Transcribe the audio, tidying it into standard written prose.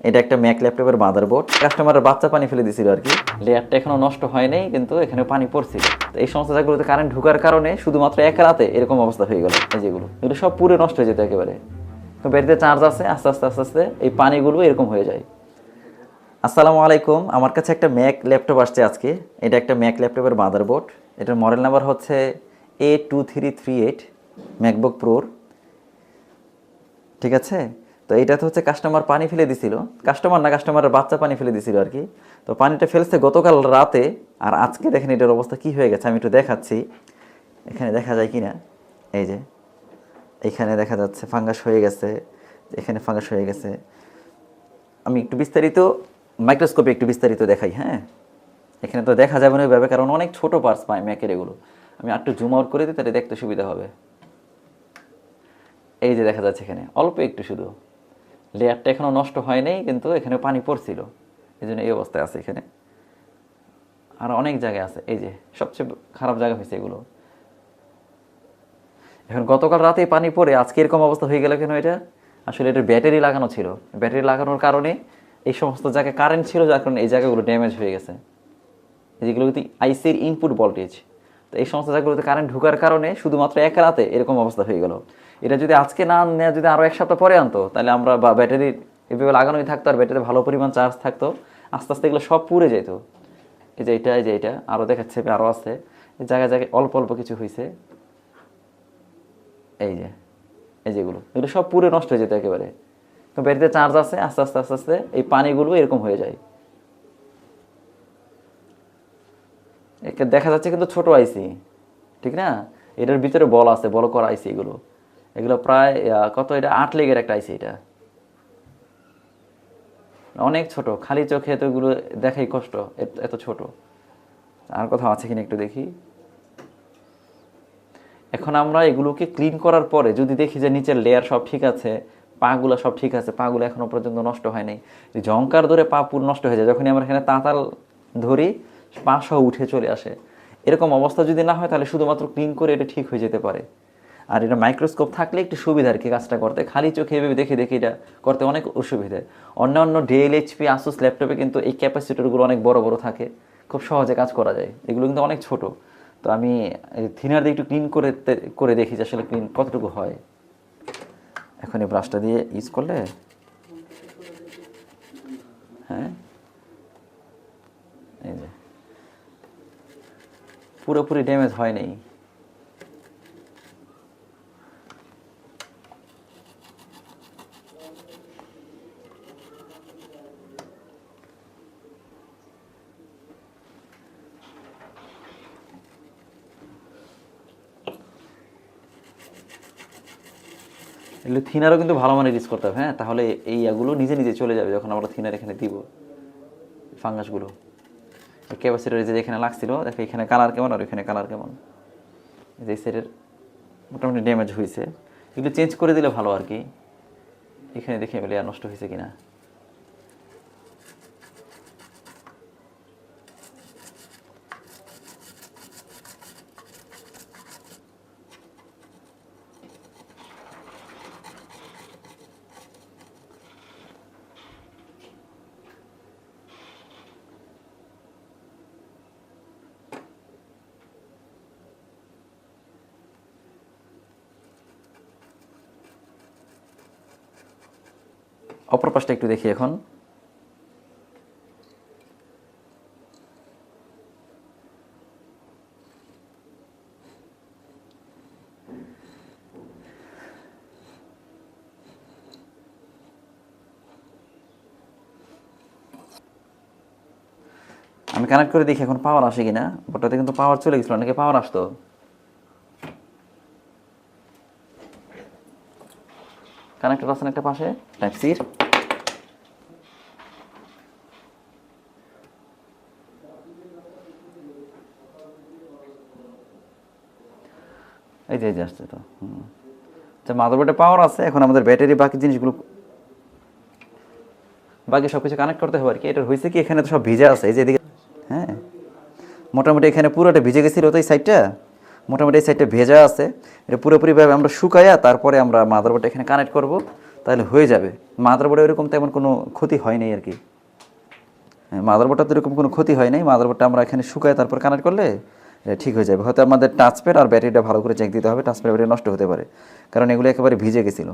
এটা একটা ম্যাক ল্যাপটপের মাদারবোর্ড। কাস্টমারের বাচ্চা পানি ফেলে দিছিল আর কি, লেয়ারটা এখনো নষ্ট হয় নাই, কিন্তু এখানে পানি পড়ছিল। তো এই সমস্ত জায়গাগুলোতে কারেন্ট ঢোকার কারণে শুধুমাত্র এক রাতে এরকম অবস্থা হয়ে গেল। এই যেগুলো এগুলো সব পুরো নষ্ট হয়ে যেত একেবারে। তো ব্যাটারিতে চার্জ আছে, আস্তে আস্তে আস্তে আস্তে এই পানিগুলো এরকম হয়ে যায়। আসসালামু আলাইকুম, আমার কাছে একটা ম্যাক ল্যাপটপ আসছে আজকে। এটা একটা ম্যাক ল্যাপটপের মাদারবোর্ড। এটার মডেল নাম্বার হচ্ছে A2338 ম্যাকবুক প্রোর। ঠিক আছে, তো এইটাতে হচ্ছে কাস্টমার পানি ফেলে দিছিল, কাস্টমারের বাচ্চা পানি ফেলে দিছিল আর কি। তো পানিটা ফেলছে গতকাল রাতে, আর আজকে দেখেন এটার অবস্থা কি হয়ে গেছে। আমি একটু দেখাচ্ছি, এখানে দেখা যায় কি না। এই যে এইখানে দেখা যাচ্ছে ফাঙ্গাস হয়ে গেছে, এখানে ফাঙ্গাস হয়ে গেছে। আমি একটু বিস্তারিত মাইক্রোস্কোপে একটু বিস্তারিত দেখাই। হ্যাঁ, এখানে তো দেখা যাবে না ওইভাবে, কারণ অনেক ছোটো পার্টস পায় ম্যাকের এগুলো। আমি একটু জুম আউট করে দিই, তাহলে দেখতে সুবিধা হবে। এই যে দেখা যাচ্ছে এখানে অল্প একটু, শুধু লেয়ারটা এখনও নষ্ট হয় নাই, কিন্তু এখানে পানি পড়ছিল, এই জন্য এই অবস্থায় আছে এখানে। আর অনেক জায়গায় আছে, এই যে সবচেয়ে খারাপ জায়গা হয়েছে এগুলো। এখন গতকাল রাতে পানি পড়ে আজকে এরকম অবস্থা হয়ে গেল কেন? এটা আসলে এটার ব্যাটারি লাগানো ছিল, ব্যাটারি লাগানোর কারণে এই সমস্ত জায়গায় কারেন্ট ছিল, যার কারণে এই জায়গাগুলো ড্যামেজ হয়ে গেছে। যেগুলো কিন্তু আইসির ইনপুট ভোল্টেজ। তো এই সমস্ত জায়গাগুলোতে কারেন্ট ঢোকার কারণে শুধুমাত্র এক রাতে এরকম অবস্থা হয়ে গেল। এটা যদি আজকে না নেয়, যদি আরও এক সপ্তাহ পরে আনতো, তাহলে আমরা বা ব্যাটারি এভাবে লাগানোই থাকতো, আর ব্যাটারিতে ভালো পরিমাণ চার্জ থাকতো, আস্তে আস্তে এগুলো সব পুড়ে যেত। এই যে এটা আরও দেখাচ্ছে, আরও আছে এই জায়গায় জায়গায় অল্প অল্প কিছু হয়েছে। এই যে যেগুলো এগুলো সব পুরো নষ্ট হয়ে যেত একেবারে। তো ব্যাটারিতে চার্জ আছে, আস্তে আস্তে আস্তে আস্তে এই পানিগুলো এরকম হয়ে যায়। একে দেখা যাচ্ছে কিন্তু ছোট আইসি, ঠিক না? এটার ভিতরে বল আছে, বল করা আইসি এগুলো। এগুলো প্রায় কত, এটা 8 লেগের একটা আইসি। এটা অনেক ছোট, খালি চোখে তো এগুলো দেখাই কষ্ট, এত ছোট। আর কোথাও আছে কিনা একটু দেখি। এখন আমরা এগুলোকে ক্লিন করার পরে যদি দেখি যে নিচের লেয়ার সব ঠিক আছে, পাগুলো সব ঠিক আছে, পাগুলো এখনো পর্যন্ত নষ্ট হয় নাই, জংকার ধরে পা পুরো নষ্ট হয়ে যায়। যখনই আমরা এখানে তাঁতাল ধরি, পা সহ উঠে চলে আসে। এরকম অবস্থা যদি না হয়, তাহলে শুধুমাত্র ক্লিন করে এটা ঠিক হয়ে যেতে পারে। আর এটা মাইক্রোস্কোপ থাকলে একটু সুবিধা আর কি কাজটা করতে। খালি চোখে এভাবে দেখে দেখে এটা করতে অনেক অসুবিধে। অন্যান্য ডেল, এইচপি, আসুস ল্যাপটপে কিন্তু এই ক্যাপাসিটরগুলো অনেক বড় বড় থাকে, খুব সহজে কাজ করা যায়। এগুলো কিন্তু অনেক ছোট। তো আমি থিনার দিয়ে একটু ক্লিন করে দেখি যে আসলে ক্লিন কতটুকু হয়। এখন এই ব্রাশটা দিয়ে ইউজ করলে, হ্যাঁ, এই যে পুরোপুরি ড্যামেজ হয় নাই। এগুলো থিনারও কিন্তু ভালো মানের ইউজ করতে হবে। হ্যাঁ, তাহলে এই এগুলো নিজে নিজে চলে যাবে যখন আমরা থিনার এখানে দিব। ফাঙ্গাসগুলো ক্যাপাসিটার যে এখানে লাগছিল, দেখো এখানে কালার কেমন, আর এখানে কালার কেমন। যে সেটের মোটামুটি ড্যামেজ হয়েছে, এগুলো চেঞ্জ করে দিলে ভালো আর কি। এখানে দেখে লেয়ার নষ্ট হয়েছে কিনা। অপর পাশটা একটু দেখি এখন। আমি কানেক্ট করে দেখি এখন পাওয়ার আসে কিনা। বোর্ডটাতে কিন্তু পাওয়ার চলে গেছিলো, অনেকে পাওয়ার আসতো। কানেক্টর আছে একটা পাশে টাইপ সির। এই যে আসছে তো। আচ্ছা, মাদারবোর্ডে পাওয়ার আছে, এখন আমাদের ব্যাটারি বাকি জিনিসগুলো, বাকি সব কিছু কানেক্ট করতে হবে আর কি। এটা হয়েছে কি, এখানে তো সব ভিজা আছে, এই যে এদিকে। হ্যাঁ, মোটামুটি এখানে পুরোটা ভিজে গেছিলো, তো এই সাইডটা মোটামুটি এই সাইডটা ভেজা আছে। এটা পুরোপুরিভাবে আমরা শুকাইয়া তারপরে আমরা মাদারবোর্ডটা এখানে কানেক্ট করব। তাহলে হয়ে যাবে। মাদারবোর্ডে এরকম তেমন কোনো ক্ষতি হয় নাই আর কি। হ্যাঁ, মাদারবোর্ডটা তো এরকম কোনো ক্ষতি হয় নাই। মাদারবোর্ডটা আমরা এখানে শুকায় তারপর কানেক্ট করলে ঠিক হয়ে যাবে। হয়তো আমাদের টাচপ্যাড আর ব্যাটারিটা ভালো করে চেক দিতে হবে, টাচপ্যাড ব্যাটারি নষ্ট হতে পারে, কারণ এগুলো একেবারে ভিজে গেছিলো।